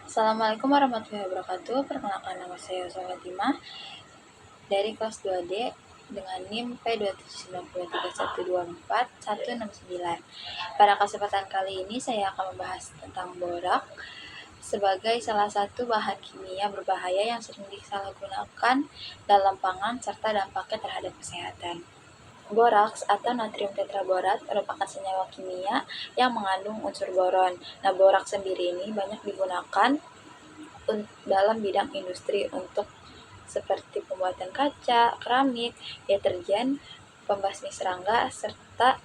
Assalamualaikum warahmatullahi wabarakatuh. Perkenalkan, nama saya Fatimah dari kelas 2D dengan NIM P2793124 Pada kesempatan kali ini saya akan membahas tentang borak sebagai salah satu bahan kimia berbahaya yang sering disalahgunakan dalam pangan serta dampaknya terhadap kesehatan. Boraks atau natrium tetraborat merupakan senyawa kimia yang mengandung unsur boron. Nah, boraks sendiri ini banyak digunakan dalam bidang industri untuk seperti pembuatan kaca, keramik, deterjen, pembasmi serangga, serta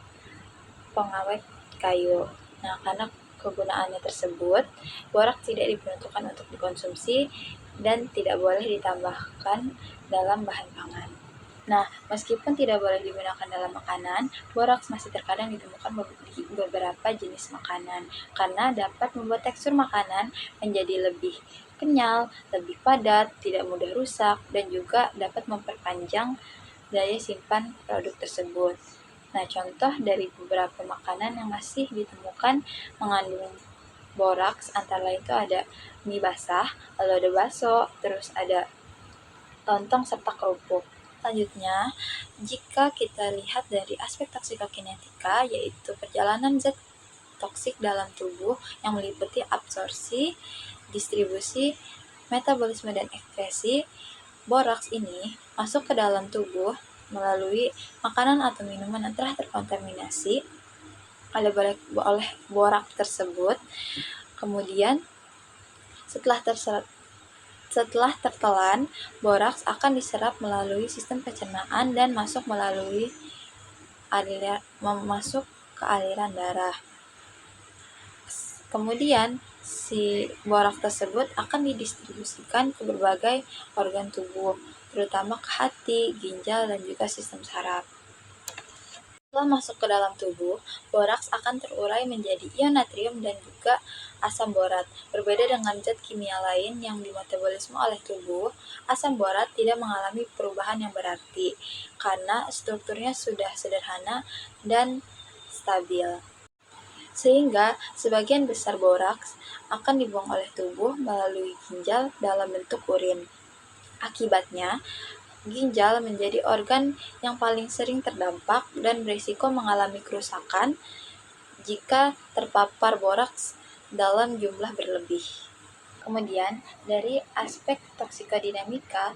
pengawet kayu. Nah, karena kegunaannya tersebut, boraks tidak diperuntukkan untuk dikonsumsi dan tidak boleh ditambahkan dalam bahan pangan. Nah, meskipun tidak boleh digunakan dalam makanan, boraks masih terkadang ditemukan di beberapa jenis makanan karena dapat membuat tekstur makanan menjadi lebih kenyal, lebih padat, tidak mudah rusak, dan juga dapat memperpanjang daya simpan produk tersebut. Nah, contoh dari beberapa makanan yang masih ditemukan mengandung boraks antara lain itu ada mie basah, lalu ada bakso, terus ada lontong serta kerupuk. Selanjutnya, jika kita lihat dari aspek toksikokinetika, yaitu perjalanan zat toksik dalam tubuh yang meliputi absorpsi, distribusi, metabolisme, dan ekskresi, boraks ini masuk ke dalam tubuh melalui makanan atau minuman yang telah terkontaminasi oleh boraks tersebut. Kemudian, setelah tertelan, boraks akan diserap melalui sistem pencernaan dan masuk ke aliran darah. Kemudian, si boraks tersebut akan didistribusikan ke berbagai organ tubuh, terutama ke hati, ginjal, dan juga sistem saraf. Setelah masuk ke dalam tubuh, boraks akan terurai menjadi ion natrium dan juga asam borat. Berbeda dengan zat kimia lain yang dimetabolisme oleh tubuh, asam borat tidak mengalami perubahan yang berarti karena strukturnya sudah sederhana dan stabil. Sehingga sebagian besar boraks akan dibuang oleh tubuh melalui ginjal dalam bentuk urin. Akibatnya, ginjal menjadi organ yang paling sering terdampak dan berisiko mengalami kerusakan jika terpapar boraks dalam jumlah berlebih. Kemudian, dari aspek toksikodinamika,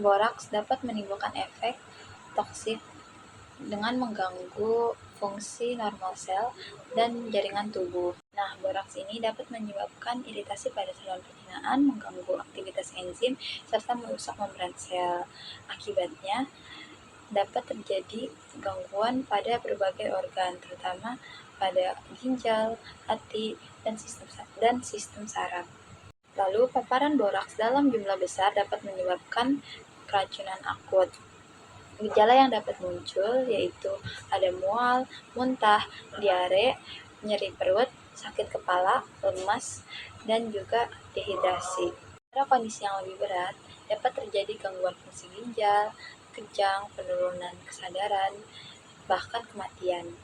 boraks dapat menimbulkan efek toksik dengan mengganggu fungsi normal sel dan jaringan tubuh. Nah, boraks ini dapat menyebabkan iritasi pada saluran pencernaan, mengganggu aktivitas enzim, serta merusak membran sel. Akibatnya, dapat terjadi gangguan pada berbagai organ, terutama pada ginjal, hati, dan sistem saraf. Lalu, paparan boraks dalam jumlah besar dapat menyebabkan keracunan akut. Gejala yang dapat muncul yaitu ada mual, muntah, diare, nyeri perut, sakit kepala, lemas, dan juga dehidrasi. Pada kondisi yang lebih berat, dapat terjadi gangguan fungsi ginjal, kejang, penurunan kesadaran, bahkan kematian.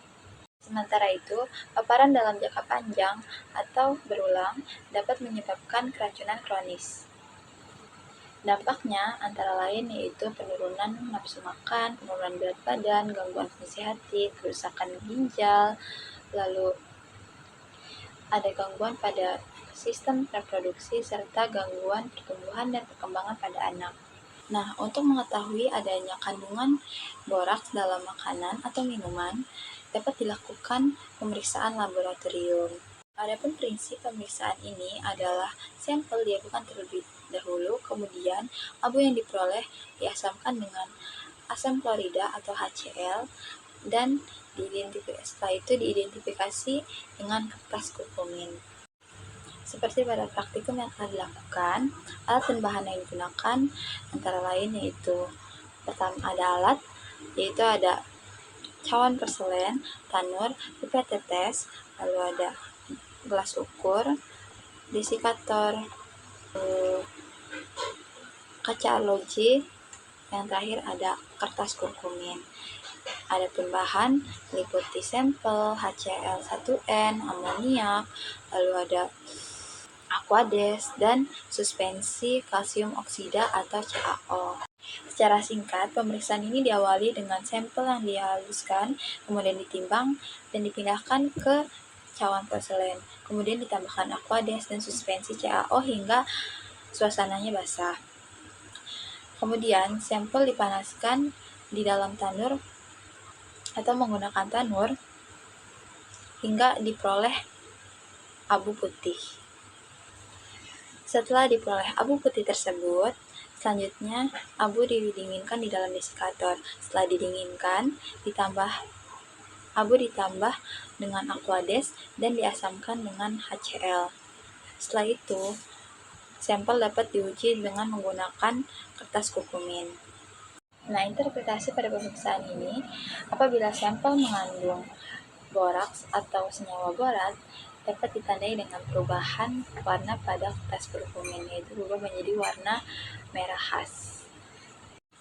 Sementara itu, paparan dalam jangka panjang atau berulang dapat menyebabkan keracunan kronis. Dampaknya antara lain yaitu penurunan nafsu makan, penurunan berat badan, gangguan fungsi hati, kerusakan ginjal, lalu ada gangguan pada sistem reproduksi, serta gangguan pertumbuhan dan perkembangan pada anak. Nah, untuk mengetahui adanya kandungan boraks dalam makanan atau minuman, dapat dilakukan pemeriksaan laboratorium. Adapun prinsip pemeriksaan ini adalah sampel diabukan terlebih dahulu, kemudian abu yang diperoleh diasamkan dengan asam klorida atau HCl dan setelah itu diidentifikasi dengan kertas kurkumin. Seperti pada praktikum yang telah dilakukan, alat dan bahan yang digunakan antara lain yaitu pertama ada alat, yaitu ada cawan porselen, tanur, pipet tetes, lalu ada gelas ukur, desikator, kaca arloji, yang terakhir ada kertas kurkumin. Adapun bahan meliputi sampel HCl1N, amoniak, lalu ada Aquades, dan suspensi kalsium oksida atau CaO. Secara singkat, pemeriksaan ini diawali dengan sampel yang dihaluskan, kemudian ditimbang dan dipindahkan ke cawan porselen. Kemudian ditambahkan Aquades dan suspensi CaO hingga suasananya basah. Kemudian sampel dipanaskan di dalam tanur atau menggunakan tanur hingga diperoleh abu putih. Setelah diperoleh abu putih tersebut, selanjutnya abu didinginkan di dalam desikator. Setelah didinginkan, abu ditambah dengan Aquades dan diasamkan dengan HCl. Setelah itu, sampel dapat diuji dengan menggunakan kertas kurkumin. Nah, interpretasi pada pemeriksaan ini, apabila sampel mengandung boraks atau senyawa borat, dapat ditandai dengan perubahan warna pada kertas kurkumin, yaitu berubah menjadi warna merah khas.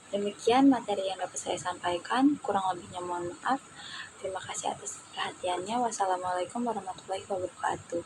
Demikian materi yang dapat saya sampaikan, kurang lebihnya mohon maaf. Terima kasih atas perhatiannya. Wassalamualaikum warahmatullahi wabarakatuh.